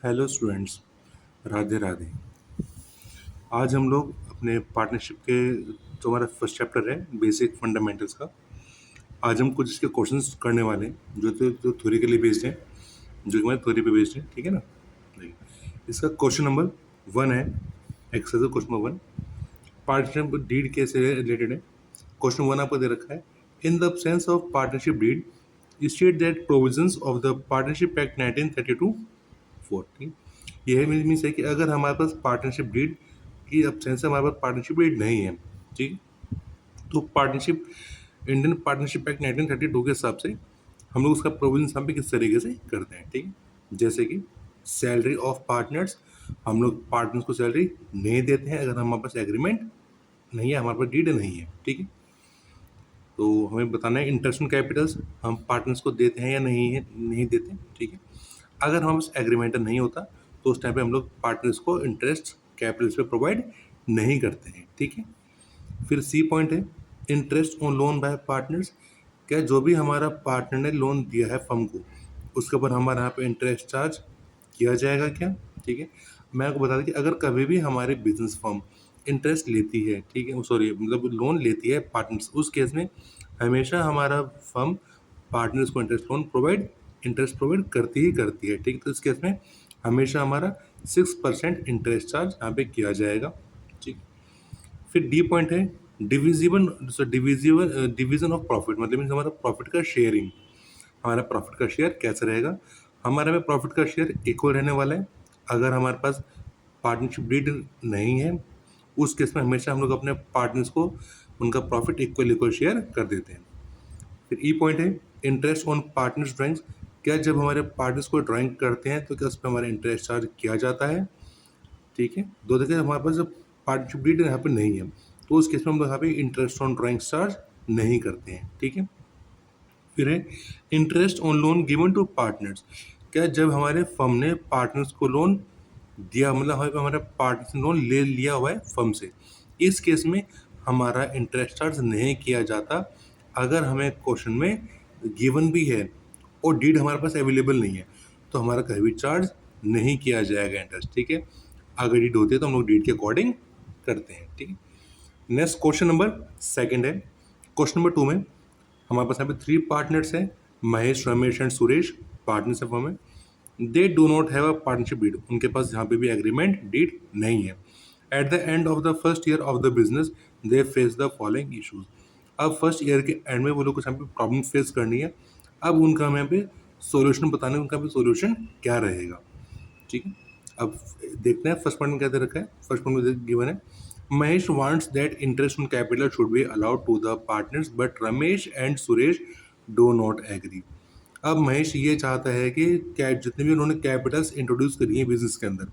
Hello students, Radhe Radhe. आज हम लोग अपने पार्टनरशिप के जो हमारा फर्स्ट चैप्टर है बेसिक फंडामेंटल्स का, आज हम कुछ इसके क्वेश्चंस करने वाले हैं जो थ्योरिकली बेस्ड हैं, जो हमारे थ्योरी पे बेस्ड है। ठीक है ना। देखिए, इसका क्वेश्चन नंबर 1 है, exercise question number 1, partnership deed के से रिलेटेड है। क्वेश्चन 1 आपको दे रखा है, in the absence of partnership deed state that provisions of the partnership act 1932 14। यह मीन्स है कि अगर हमारे पास पार्टनरशिप डीड की एब्सेंस है, हमारे पास पार्टनरशिप डीड नहीं है, ठीक, तो पार्टनरशिप इंडियन पार्टनरशिप एक्ट 1932 के हिसाब से हम लोग उसका प्रोविजन यहाँ पे किस तरीके से करते हैं। ठीक है, जैसे कि सैलरी ऑफ पार्टनर्स, हम लोग पार्टनर्स को सैलरी नहीं देते हैं अगर हमारे पास एग्रीमेंट नहीं है, हमारे पास डीड नहीं है। ठीक है, तो हमें बताना है इंटरेस्ट ऑन कैपिटल्स हम पार्टनर्स को देते हैं या नहीं देते। ठीक है, अगर हमारे पास एग्रीमेंट नहीं होता तो उस टाइम पे हम लोग पार्टनर्स को इंटरेस्ट कैपिटल्स पे प्रोवाइड नहीं करते हैं। ठीक है, फिर सी पॉइंट है, interest on loan by partners, क्या जो भी हमारा पार्टनर ने लोन दिया है फर्म को, उसके ऊपर हमारे यहाँ पे इंटरेस्ट चार्ज किया जाएगा क्या। ठीक है, मैं आपको बता दूं कि अगर कभी भी हमारी बिजनेस फर्म इंटरेस्ट लेती है, ठीक है, सॉरी मतलब लोन लेती है पार्टनर्स, उस केस में हमेशा हमारा फर्म पार्टनर्स को इंटरेस्ट प्रोवाइड करती ही करती है। ठीक है, तो इस केस में हमेशा हमारा 6% इंटरेस्ट चार्ज यहाँ पे किया जाएगा। ठीक, फिर डी पॉइंट है, डिवीजन ऑफ प्रॉफिट, मतलब मीन्स हमारा प्रॉफिट का शेयरिंग, हमारा प्रॉफिट का शेयर कैसे रहेगा। हमारे में प्रॉफिट का शेयर इक्वल रहने वाला है अगर हमारे पास पार्टनरशिप डीड नहीं है, उस केस में हमेशा हम लोग अपने पार्टनर्स को उनका प्रॉफिट इक्वल शेयर कर देते हैं। फिर ई पॉइंट है, इंटरेस्ट ऑन पार्टनर्स ड्राइंग्स, क्या जब हमारे पार्टनर्स को ड्राइंग करते हैं तो क्या उस पर हमारा इंटरेस्ट चार्ज किया जाता है। ठीक है, दो देखिए हमारे पास जब पार्टनरशिप डीड यहाँ पे नहीं है तो उस केस में हम लोग यहाँ पे इंटरेस्ट ऑन ड्राइंग्स चार्ज नहीं करते हैं। ठीक है, फिर है interest on loan given to partners, क्या जब हमारे फर्म ने पार्टनर्स को लोन दिया, मतलब हमारे पार्टनर्स ने लोन ले लिया हुआ है फर्म से, इस केस में हमारा इंटरेस्ट चार्ज नहीं किया जाता अगर हमें क्वेश्चन में गिवन भी है और डीड हमारे पास अवेलेबल नहीं है, तो हमारा कभी भी चार्ज नहीं किया जाएगा इंटरेस्ट। ठीक है, अगर डीड होती है तो हम लोग डीड के अकॉर्डिंग करते हैं। ठीक है, नेक्स्ट क्वेश्चन नंबर 2 है। क्वेश्चन नंबर 2 में हमारे पास यहाँ पे 3 पार्टनर्स हैं, Mahesh, Ramesh and Suresh, partners form है। They do not have a partnership deed, उनके पास यहाँ पे भी एग्रीमेंट डीड नहीं है। At the end of the first year of the business they face the following issues, अब फर्स्ट ईयर के एंड में वो लोग को यहाँ पे प्रॉब्लम फेस करनी है। अब उनका यहाँ पे सोल्यूशन बताने, उनका भी सोल्यूशन क्या रहेगा। ठीक है, अब देखते हैं फर्स्ट पॉइंट में क्या दे रखा है। फर्स्ट पॉइंट में गिवन है, Mahesh wants that interest on capital should be allowed to the partners but Ramesh and Suresh do not agree. अब महेश ये चाहता है कि जितने भी उन्होंने कैपिटल्स इंट्रोड्यूस करी है बिजनेस के अंदर,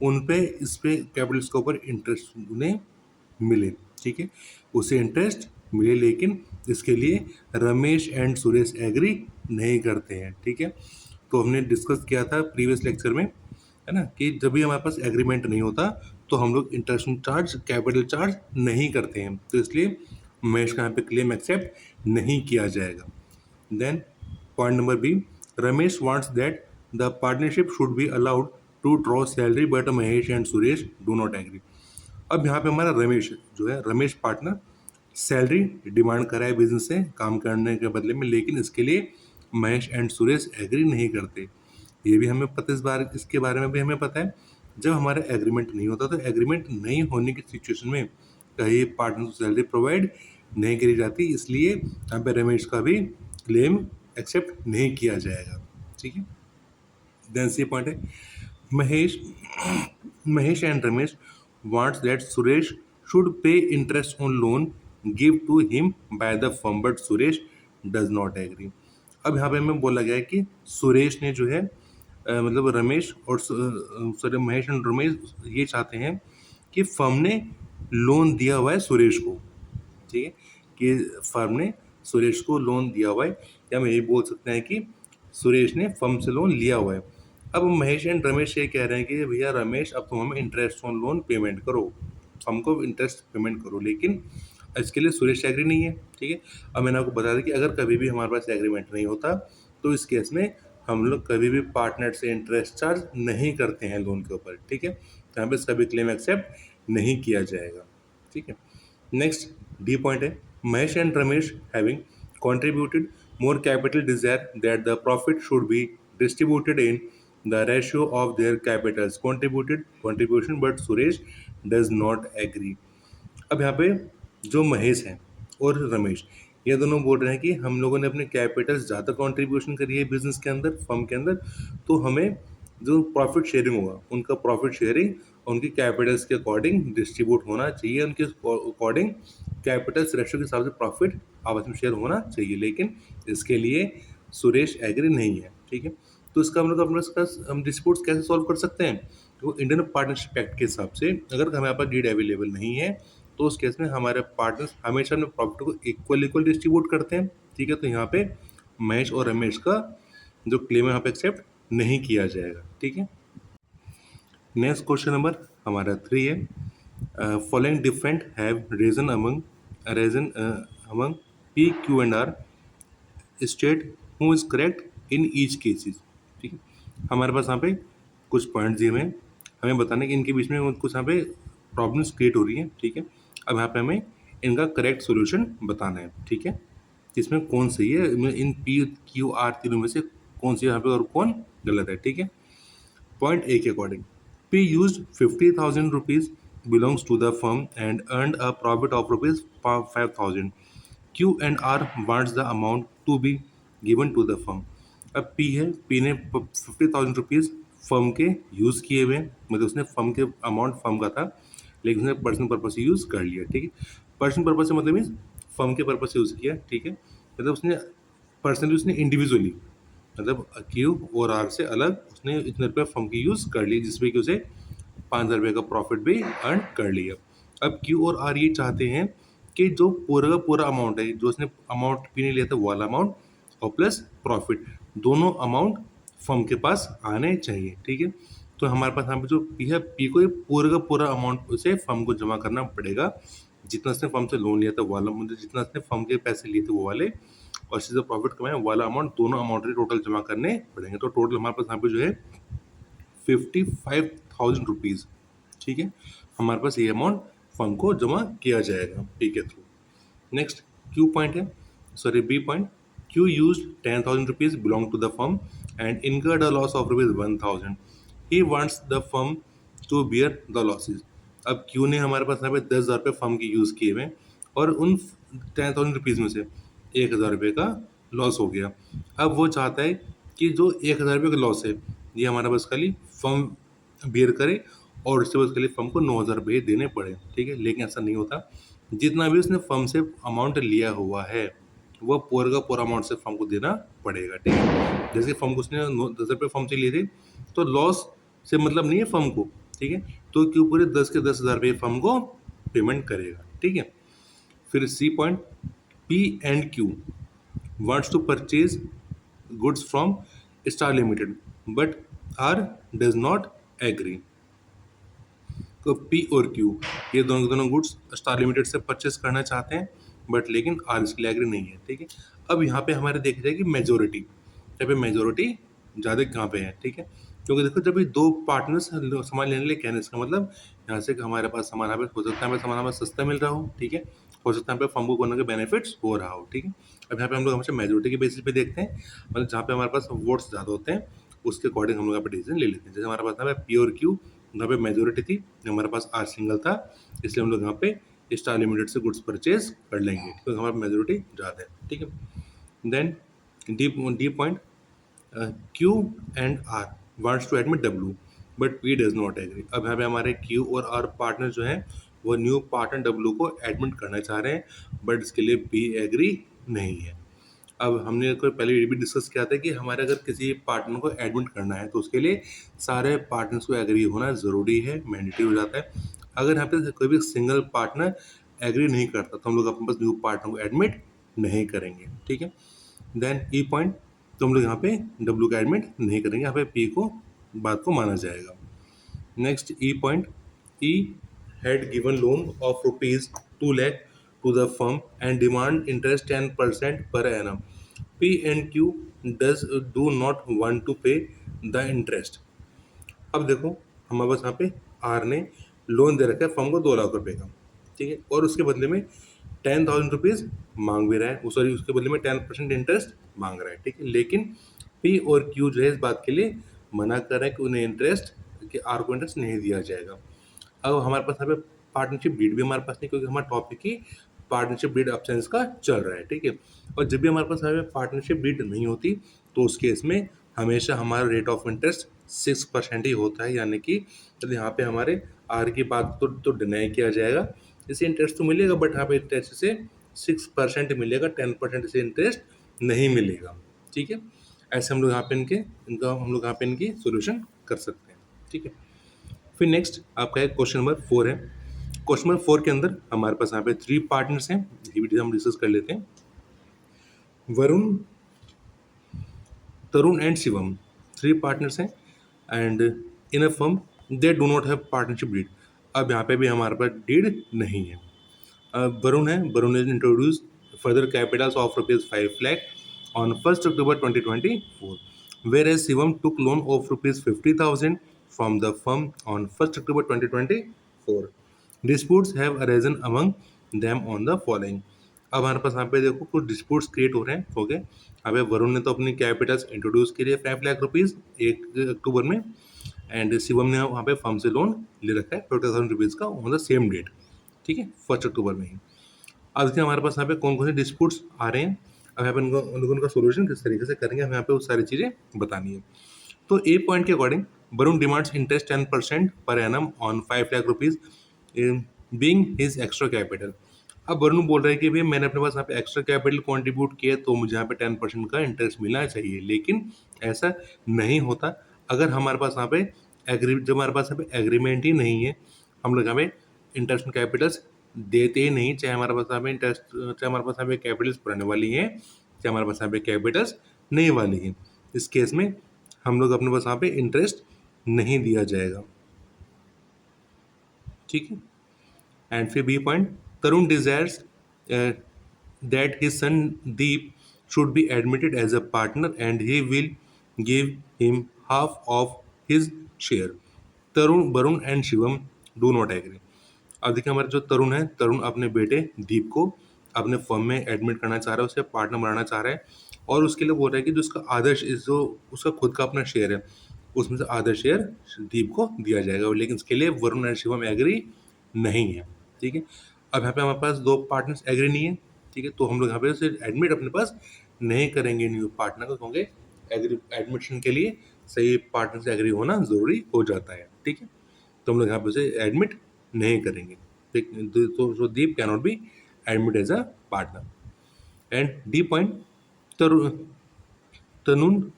उन पे इस पे कैपिटल्स के ऊपर इंटरेस्ट उन्हें मिले। ठीक है, उसे इंटरेस्ट मिले, लेकिन इसके लिए रमेश एंड सुरेश एग्री नहीं करते हैं। ठीक है, तो हमने डिस्कस किया था प्रीवियस लेक्चर में, है ना, कि जब भी हमारे पास एग्रीमेंट नहीं होता तो हम लोग इंटरेस्ट चार्ज, कैपिटल चार्ज नहीं करते हैं, तो इसलिए महेश का यहाँ पे क्लेम एक्सेप्ट नहीं किया जाएगा। Then point number B, Ramesh wants that the partnership should be allowed to draw salary but Mahesh and Suresh do not agree. अब यहाँ पे हमारा रमेश जो है, रमेश पार्टनर सैलरी डिमांड करा है बिजनेस से काम करने के बदले में, लेकिन इसके लिए महेश एंड सुरेश एग्री नहीं करते। ये भी हमें पता, इस बार इसके बारे में भी हमें पता है, जब हमारा एग्रीमेंट नहीं होता तो एग्रीमेंट नहीं होने की सिचुएशन में कहीं पार्टनर को सैलरी प्रोवाइड नहीं करी जाती, इसलिए यहाँ पे रमेश का भी क्लेम एक्सेप्ट नहीं किया जाएगा। ठीक है, देन सी पॉइंट है, Mahesh Mahesh and Ramesh wants that Suresh should pay interest on loan give to him by the firm but Suresh does not agree. अब यहाँ पे हमें बोला गया है कि सुरेश ने जो है मतलब रमेश और सॉरी महेश एंड रमेश ये चाहते हैं कि फर्म ने लोन दिया हुआ है सुरेश को। ठीक है, कि फर्म ने सुरेश को लोन दिया हुआ है, या हम यही बोल सकते हैं कि सुरेश ने फर्म से लोन लिया हुआ है। अब महेश एंड रमेश ये कह रहे हैं कि भैया रमेश अब तुम हमें इंटरेस्ट ऑन लोन पेमेंट करो, फर्म को इंटरेस्ट पेमेंट करो, लेकिन इसके लिए सुरेश एग्री नहीं है। ठीक है, अब मैंने आपको बता दिया कि अगर कभी भी हमारे पास एग्रीमेंट नहीं होता तो इस केस में हम लोग कभी भी पार्टनर से इंटरेस्ट चार्ज नहीं करते हैं लोन के ऊपर, ठीक है। तो यहाँ पे सभी क्लेम एक्सेप्ट नहीं किया जाएगा, ठीक है। नेक्स्ट डी पॉइंट है, Mahesh and Ramesh having contributed more capital desire that the profit should be distributed in the ratio of their capitals contributed contribution, but Suresh does not agree. अब यहाँ पे जो महेश हैं और रमेश, ये दोनों बोल रहे हैं कि हम लोगों ने अपने कैपिटल्स ज़्यादा कंट्रीब्यूशन करी है बिजनेस के अंदर, फर्म के अंदर, तो हमें जो प्रॉफिट शेयरिंग होगा उनका प्रॉफिट शेयरिंग उनकी कैपिटल्स के अकॉर्डिंग डिस्ट्रीब्यूट होना चाहिए, उनके अकॉर्डिंग कैपिटल्स रेशो के हिसाब से प्रॉफिट आपस में शेयर होना चाहिए, लेकिन इसके लिए सुरेश एग्री नहीं है, ठीक है। तो इसका हम लोग अपना हम डिस्प्यूट्स कैसे सॉल्व कर सकते हैं, तो इंडियन पार्टनरशिप एक्ट के हिसाब से अगर हमारे पास डीड अवेलेबल नहीं है तो उस केस में हमारे पार्टनर्स हमेशा अपने प्रॉफिट को इक्वल डिस्ट्रीब्यूट करते हैं, ठीक है। तो यहाँ पे महेश और रमेश का जो क्लेम है यहाँ पे एक्सेप्ट नहीं किया जाएगा, ठीक है। नेक्स्ट क्वेश्चन नंबर हमारा 3 है, following different have reason among P Q and R state who is correct in each cases, ठीक है। हमारे पास यहाँ पे कुछ पॉइंट्स दिए हुए हैं, हमें बताने कि इनके बीच में कुछ यहाँ पे प्रॉब्लम्स क्रिएट हो रही हैं, ठीक है। अब यहाँ पे हमें इनका करेक्ट सॉल्यूशन बताना है, ठीक है। इसमें कौन सही है, इन पी क्यू आर तीनों में से कौन सी यहाँ पे और कौन गलत है, ठीक है। पॉइंट ए के according P used 50,000 rupees belongs to the firm and earned a profit of rupees 5,000. Q and R wants the amount to be given to the firm. अब P है, P ने 50,000 रुपीज़ फर्म के use किए हुए, मतलब उसने firm के amount firm का था लेकिन उसने पर्सनल पर्पज से यूज़ कर लिया, ठीक है। पर्सनल पर्पज से मतलब मीन्स फर्म के पर्पज से यूज़ किया, ठीक है। मतलब उसने पर्सनली उसने इंडिविजुअली मतलब क्यू और आर से अलग उसने इतने रुपये फर्म की यूज़ कर ली जिसमें कि उसे 5,000 रुपये का प्रॉफिट भी अर्न कर लिया। अब क्यू और आर ये चाहते हैं कि जो पूरा का पूरा अमाउंट है, जो उसने अमाउंट पी ने लिया था वो वाला अमाउंट और प्लस प्रॉफिट, दोनों अमाउंट फर्म के पास आने चाहिए, ठीक है। तो हमारे पास यहाँ पे जो पी है, पी को पूरा का पूरा अमाउंट उसे फर्म को जमा करना पड़ेगा, जितना उसने फर्म से लोन लिया था वो वाला, मतलब जितना उसने फर्म के पैसे लिए थे वो वाले, और इससे जो प्रॉफिट कमाए वाला अमाउंट, दोनों अमाउंट के टोटल जमा करने पड़ेंगे। तो टोटल हमारे पास यहाँ पे जो है 55,000 रुपीज़, ठीक है। हमारे पास ये अमाउंट फर्म को जमा किया जाएगा पी के थ्रू। नेक्स्ट क्यू पॉइंट है, sorry B point, Q use 10,000 rupees belong to the firm and incurred a loss of rupees 1,000. He wants the firm to bear the losses. अब Q ने हमारे पास यहाँ पे 10,000 रुपये फर्म के use किए हुए और उन 10,000 रुपीज़ में से 1,000 रुपये का लॉस हो गया। अब वो चाहता है कि जो 1,000 रुपये का लॉस है ये हमारा बस खाली फर्म बियर करे और उससे बस खाली फर्म को 9,000 रुपये देने पड़े, ठीक है। लेकिन ऐसा नहीं होता, जितना भी उसने फर्म से अमाउंट लिया हुआ है वो पूरा का पूरा अमाउंट से फर्म को देना पड़ेगा, ठीक है। जैसे फर्म को उसने 10 रुपये फर्म से लिए थे तो लॉस से मतलब नहीं है फर्म को, ठीक है। तो क्यों पूरे 10 के 10,000 रुपये फर्म को पेमेंट करेगा, ठीक है। फिर C point, P and Q wants to purchase goods from Star Limited, but R does not agree. तो P और Q ये दोनों के दोनों गुड्स स्टार लिमिटेड से परचेस करना चाहते हैं, बट लेकिन R इसके लिए एग्री नहीं है, ठीक है। अब यहाँ पे हमारे देखा जाए कि मेजोरिटी, यहाँ पे मेजोरिटी ज़्यादा कहाँ पे है, ठीक है। क्योंकि देखो जब ये दो पार्टनर्स सामान लेने लिए कहने, इसका मतलब यहाँ से हमारे पास सामान यहाँ पे हो सकता है हमें सामान हमें सस्ता मिल रहा हो, ठीक है। हो सकता है यहाँ पे फर्म को कोनो के बेनिफिट्स हो रहा हो, ठीक है। अब यहाँ पे हम लोग हमेशा मेजोरिटी के बेसिस पे देखते हैं, मतलब जहाँ पे हमारे पास वोट्स ज़्यादा होते हैं उसके अकॉर्डिंग हम लोग यहाँ पे डिसीजन ले लेते हैं। जैसे हमारे पास यहाँ पे पी और क्यू, यहाँ पे मेजोरिटी थी, हमारे पास आर सिंगल था, इसलिए हम लोग यहाँ पे स्टार लिमिटेड से गुड्स परचेज कर लेंगे क्योंकि हमारे मेजोरिटी ज़्यादा है, ठीक है। Then D point, Q and R wants to admit W but P does not agree. अब यहाँ पे हमारे क्यू और आर पार्टनर जो हैं वो न्यू पार्टनर डब्ल्यू को एडमिट करना चाह रहे हैं, बट इसके लिए पी एग्री नहीं है। अब हमने कोई पहले ये भी डिस्कस किया था कि हमारे अगर किसी पार्टनर को एडमिट करना है तो उसके लिए सारे पार्टनर्स को एग्री होना ज़रूरी है, मैंडेटरी हो जाता है। अगर यहाँ पे कोई भी सिंगल पार्टनर एग्री नहीं करता तो हम लोग अपने पास न्यू पार्टनर को एडमिट नहीं करेंगे, ठीक है। देन ई पॉइंट, तो हम लोग यहाँ पे डब्ल्यू को एडमिट नहीं करेंगे, यहाँ पे पी को बात को माना जाएगा। Next E point, E had given loan of rupees 2 lakh to the firm and demand interest 10% per annum. P and Q do not want to pay the interest. अब देखो हमारे पास यहाँ पे आर ने लोन दे रखा है फर्म को 2 लाख रुपए का, ठीक है, और उसके बदले में 10,000 रुपीज़ मांग भी रहा है, सॉरी उसके बदले में 10% इंटरेस्ट मांग रहा है, ठीक है, लेकिन पी और क्यू जो है इस बात के लिए मना कर रहा है कि उन्हें इंटरेस्ट, कि आर को इंटरेस्ट नहीं दिया जाएगा। अब हमारे पास यहाँ पे पार्टनरशिप डीड भी हमारे पास नहीं, क्योंकि हमारा टॉपिक ही पार्टनरशिप डीड अब्सेंस का चल रहा है, ठीक है। और जब भी हमारे पास यहाँ पे पार्टनरशिप डीड नहीं होती तो उस केस में हमेशा हमारा रेट ऑफ इंटरेस्ट 6% ही होता है, यानी कि यदि यहाँ पे हमारे आर की बात तो डिनाई किया जाएगा, इसे इंटरेस्ट तो मिलेगा बट यहाँ पे इंटरेस्ट से 6% मिलेगा, 10% से इंटरेस्ट नहीं मिलेगा, ठीक है। ऐसे हम लोग यहाँ पे इनकी सोल्यूशन कर सकते हैं, ठीक है। फिर नेक्स्ट आपका है क्वेश्चन नंबर 4 है। क्वेश्चन नंबर 4 के अंदर हमारे पास यहाँ पे 3 पार्टनर्स हैं, ये भी हम डिस्कस कर लेते हैं। वरुण, तरुण एंड शिवम, 3 पार्टनर्स हैं and in a firm they do not have partnership deed. अब यहाँ पे भी हमारे पास डीड नहीं है। वरुण है, Varun is introduce further Capitals of ₹5 lakh on 1st October 2024, whereas Shivam took loan of ₹50,000 from the firm on 1st October 2024. Disputes have arisen among them on the following. अब हमारे पास यहाँ पे देखो कुछ डिस्प्यूट्स क्रिएट हो रहे हैं, ओके। अब वरुण ने तो अपनी कैपिटल्स इंट्रोड्यूस के लिए ₹5 लाख 1 अक्टूबर में, एंड शिवम ने वहाँ पे फर्म से लोन ले रखा है ₹50,000 का ऑन द सेम डेट, ठीक है, 1 अक्टूबर में ही। अब देखिए हमारे पास यहाँ पे कौन कौन से डिस्प्यूट्स आ रहे हैं, अब यहाँ पे उनका सोल्यूशन किस तरीके से करेंगे, हमें यहाँ पे वो सारी चीज़ें बतानी है। तो ए पॉइंट के according Varun demands interest 10% per annum on ₹5 lakh being his extra capital. अब वरुण बोल रहा है कि भैया मैंने अपने पास यहाँ पे एक्स्ट्रा कैपिटल कॉन्ट्रीब्यूट किया तो मुझे यहाँ पे 10% का इंटरेस्ट मिलना चाहिए, लेकिन ऐसा नहीं होता अगर हमारे पास यहाँ पे जब हमारे पास यहाँ पे एग्रीमेंट ही नहीं है, हम लोग यहाँ पे इंटरेस्ट कैपिटल्स देते ही नहीं, चाहे हमारे पास यहाँ पे इंटरेस्ट, चाहे हमारे पास यहाँ पे कैपिटल्स पुराने वाली हैं, चाहे हमारे पास यहाँ पे कैपिटल्स नई वाली हैं। इस केस में हम लोग अपने पास यहाँ पे इंटरेस्ट नहीं दिया जाएगा, ठीक है। एंड फिर B point, Tarun desires that his son Deep should be admitted as a partner and he will give him half of his share. Varun and Shivam do not agree. अब देखिए हमारे जो तरुण है, तरुण अपने बेटे दीप को अपने फर्म में एडमिट करना चाह रहा है, उसे पार्टनर बनाना चाह रहा है, और उसके लिए बोल रहा है कि जो उसका आदर्श जो उसका खुद का अपना शेयर है उसमें से आधा शेयर दीप को दिया जाएगा, लेकिन इसके लिए वरुण एंड शिवम एग्री नहीं है, ठीक है। अब यहाँ पे हमारे पास 2 पार्टनर्स एग्री नहीं है, ठीक है, तो हम लोग यहाँ पे उसे एडमिट अपने पास नहीं करेंगे न्यू पार्टनर को, क्योंकि एडमिशन के लिए सही पार्टनर से एग्री होना ज़रूरी हो जाता है, ठीक है। तो हम लोग यहाँ पे उसे एडमिट नहीं करेंगे, ठीक। तो Deep can not be admit as a partner. And D point, तनुन,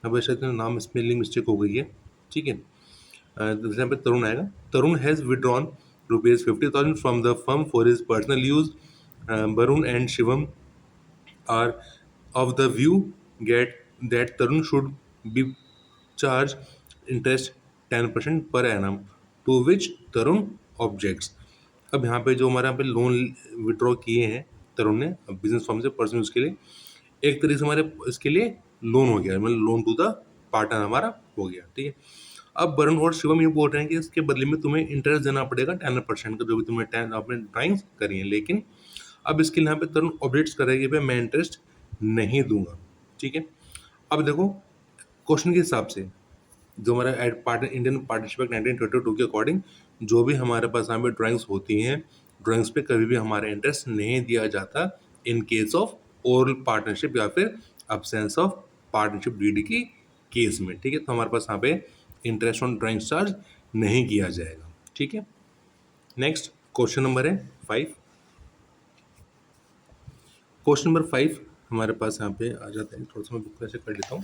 अब शायद नाम स्पेलिंग मिस्टेक हो गई है, ठीक है। यहाँ पे तरुण आएगा, Tarun has withdrawn ₹50,000 from the firm for his personal use. Varun and Shivam are of the view get that Tarun should be charged interest 10% per annum, to which Tarun objects। अब यहाँ पे जो हमारे यहाँ पे लोन विड्रॉ किए हैं तरुण ने बिजनेस फर्म से पर्सनल यूज के लिए, एक तरीके से हमारे इसके लिए लोन हो गया, मतलब लोन टू द पार्टनर हमारा हो गया, ठीक है। अब वरुण और शिवम ये बोल रहे हैं कि इसके बदले में तुम्हें इंटरेस्ट देना पड़ेगा 10% का, जो भी तुम्हें 10 आपने ड्राइंग्स करी है, लेकिन अब इसके लिए यहाँ पे तरुण ऑब्जेक्ट्स करेगा कि भाई मैं इंटरेस्ट नहीं दूंगा, ठीक है। अब देखो क्वेश्चन के हिसाब से जो हमारा इंडियन पार्टनरशिप एक्ट 1922 के अकॉर्डिंग जो भी हमारे पास यहाँ पे ड्राइंग्स होती हैं, ड्राइंग्स पे कभी भी हमारा इंटरेस्ट नहीं दिया जाता in case of oral partnership या फिर अब्सेंस ऑफ पार्टनरशिप डीड की केस में, ठीक है। तो हमारे पास यहाँ पे इंटरेस्ट ऑन ड्राइंग चार्ज नहीं किया जाएगा, ठीक है। नेक्स्ट क्वेश्चन नंबर है 5। क्वेश्चन नंबर 5 हमारे पास यहाँ पे आ जाता है, थोड़ा सा मैं बुक ऐसे कर लेता हूँ,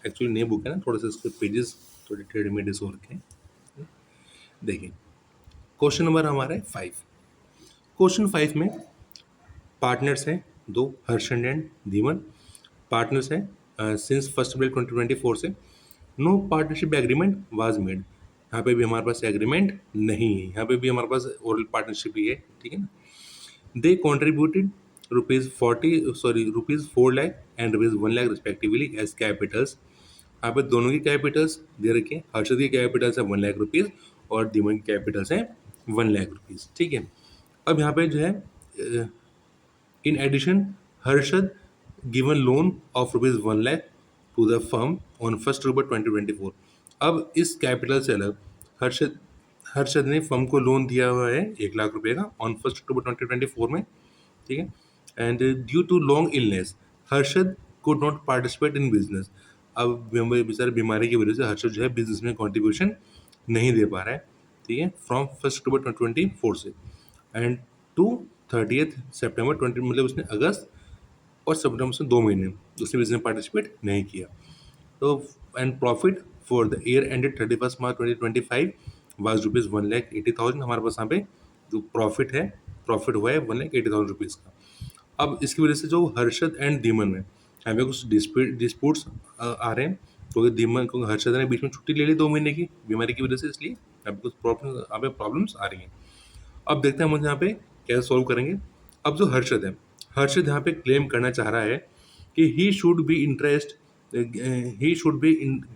एक्चुअली नई बुक है ना, थोड़ा सा इसके पेजेस थोड़े टेढ़े मेढ़े से हो रखे हैं। देखिए क्वेश्चन नंबर हमारा है 5। क्वेश्चन 5 में पार्टनर्स हैं 2, हर्षण एंड धीमन। पार्टनर्स हैं सिंस 1 अप्रैल 2024 से। No partnership agreement was made. यहाँ पे भी हमारे पास एग्रीमेंट नहीं है, यहाँ पे भी हमारे पास ओरल पार्टनरशिप ही है, ठीक है ना। They contributed ₹4 lakh and ₹1,00,000 respectively as capitals. यहाँ पे दोनों की कैपिटल्स दे रखे हैं। हर्षद की कैपिटल्स है ₹1,00,000 और धीमन की कैपिटल्स है ₹1,00,000। ठीक है। अब यहाँ पे जो है in addition Harshad given loan of ₹1,00,000 to the firm on 1 October 2024। अब इस कैपिटल से अलग हर्षद हर्षद ने फर्म को लोन दिया हुआ है ₹1,00,000 का ऑन 1 अक्टूबर 2024 में। ठीक है। And due to long illness Harshad could not participate in business. अब बेचारे बीमारी की वजह से हर्षद जो है बिजनेस में कंट्रीब्यूशन नहीं दे पा रहा है। ठीक है। फ्रॉम 1 अक्टूबर 2024 से एंड टू 30 सितंबर 20 मतलब उसने अगस्त और सितंबर से 2 महीने उसने बिजनेस में पार्टिसिपेट नहीं किया। तो and profit for the year ended 31 March 2025 was ₹1,80,000। हमारे पास यहाँ पे जो प्रॉफिट हुआ है ₹1,80,000 का। अब इसकी वजह से जो हर्षद एंड धीमन में यहाँ पे कुछ डिस्प्यूट्स आ रहे हैं, क्योंकि हर्षद ने बीच में छुट्टी ले ली 2 महीने की बीमारी की वजह से, इसलिए यहाँ पे कुछ प्रॉब्लम्स आ रही हैं। अब देखते हैं हम लोग यहाँ पे कैसे सॉल्व करेंगे। अब जो हर्षद यहाँ पे क्लेम करना चाह रहा है कि he should be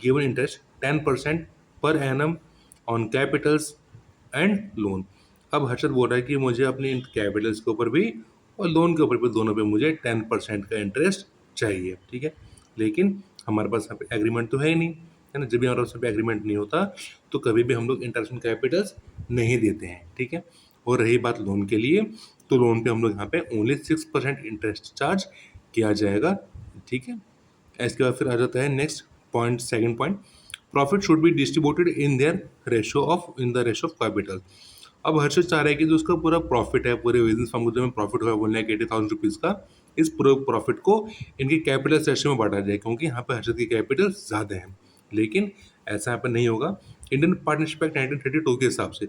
given interest 10% per annum on Capitals and loan. अब हर्षद बोल रहा है कि मुझे अपनी कैपिटल्स के ऊपर भी और लोन के ऊपर भी, दोनों पे मुझे 10% का इंटरेस्ट चाहिए। ठीक है। लेकिन हमारे पास यहाँ पे एग्रीमेंट तो है ही नहीं, है ना। जब भी हमारे पास एग्रीमेंट नहीं होता तो कभी भी हम लोग इंटरेस्ट ऑन कैपिटल्स नहीं देते हैं। ठीक है। और रही बात लोन के लिए, तो लोन पे हम लोग यहाँ पे ओनली 6% इंटरेस्ट चार्ज किया जाएगा। ठीक है। इसके बाद फिर आ जाता है next point, second point, profit should be distributed in the ratio of capital. अब हर्षद चाह रहा है कि जो उसका पूरा प्रॉफिट है, पूरे बिजनेस फर्म में प्रॉफिट हुआ ₹1,80,000 का, इस पूरे प्रॉफिट को इनकी कैपिटल रेशियो में बांटा जाए, क्योंकि यहाँ पे हर्षद की कैपिटल ज़्यादा है। लेकिन ऐसा यहाँ पर नहीं होगा। इंडियन पार्टनरशिप एक्ट 1932 के हिसाब से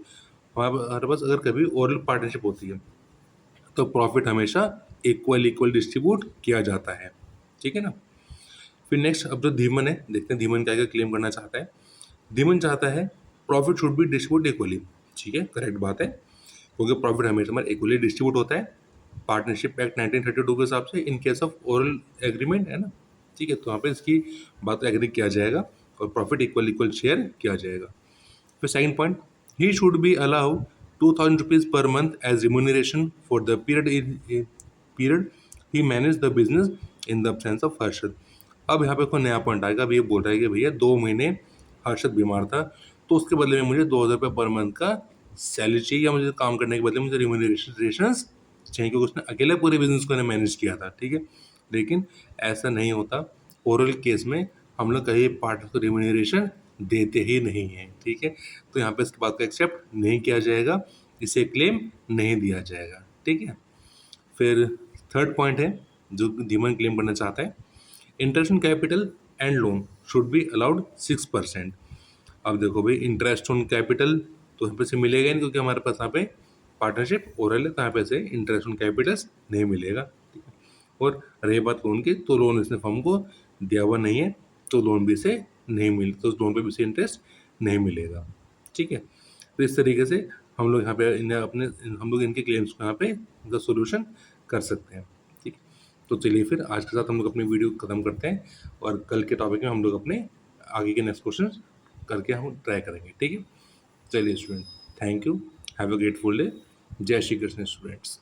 हमारे पास अगर कभी ओरल पार्टनरशिप होती है तो प्रॉफिट हमेशा इक्वल डिस्ट्रीब्यूट किया जाता है। ठीक है ना। फिर नेक्स्ट अब जो धीमन है, देखते हैं धीमन क्या क्या क्लेम करना चाहता है। धीमन चाहता है profit should be distribute equally. ठीक है, करेक्ट बात है, क्योंकि प्रॉफिट हमेशा हमारा इक्वली डिस्ट्रीब्यूट होता है पार्टनरशिप एक्ट 1932 के हिसाब से in case of oral agreement, है ना। ठीक है, तो यहाँ पे इसकी बात एग्री किया जाएगा और प्रॉफिट इक्वल शेयर किया जाएगा। फिर second point, he should be allow ₹2,000 per month as remuneration for the period he managed the business in the absence of Harshad. अब यहाँ पे कोई नया पॉइंट आएगा। अब ये बोल रहा है कि भैया 2 महीने हर्षद बीमार था, तो उसके बदले में मुझे ₹2,000 पर मंथ का सैलरी चाहिए, या मुझे काम करने के बदले मुझे रिम्यूनरेशन चाहिए, क्योंकि उसने अकेले पूरे बिजनेस को मैनेज किया था। ठीक है। लेकिन ऐसा नहीं होता। ओरल केस में हम लोग कहीं पार्टनर को रिम्यूनरेशन देते ही नहीं हैं। ठीक है। तो यहाँ पे इसकी बात को एक्सेप्ट नहीं किया जाएगा, इसे क्लेम नहीं दिया जाएगा। ठीक है। फिर थर्ड पॉइंट है जो धीमन क्लेम करना चाहता है, interest on capital and loan should be allowed 6%। अब देखो भाई, इंटरेस्ट ऑन कैपिटल तो यहाँ पे से मिलेगा नहीं, क्योंकि हमारे पास यहाँ पे पार्टनरशिप ओरल है, तो यहाँ पे से इंटरेस्ट ऑन कैपिटल्स नहीं मिलेगा। ठीक है। और रही बात लोन की, तो लोन इसने फर्म को दिया हुआ नहीं है, तो लोन भी से नहीं मिल तो उस लोन पे भी से इंटरेस्ट नहीं मिलेगा। ठीक है। तो इस तरीके से हम लोग यहाँ पे हम लोग इनके क्लेम्स को यहाँ पे द सोल्यूशन कर सकते हैं। ठीक है। तो चलिए फिर आज के साथ हम लोग अपनी वीडियो खत्म करते हैं, और कल के टॉपिक में हम लोग अपने आगे के नेक्स्ट क्वेश्चन करके हम ट्राई करेंगे। ठीक है। चलिए student, thank you, have a grateful day. जय श्री कृष्ण स्टूडेंट्स।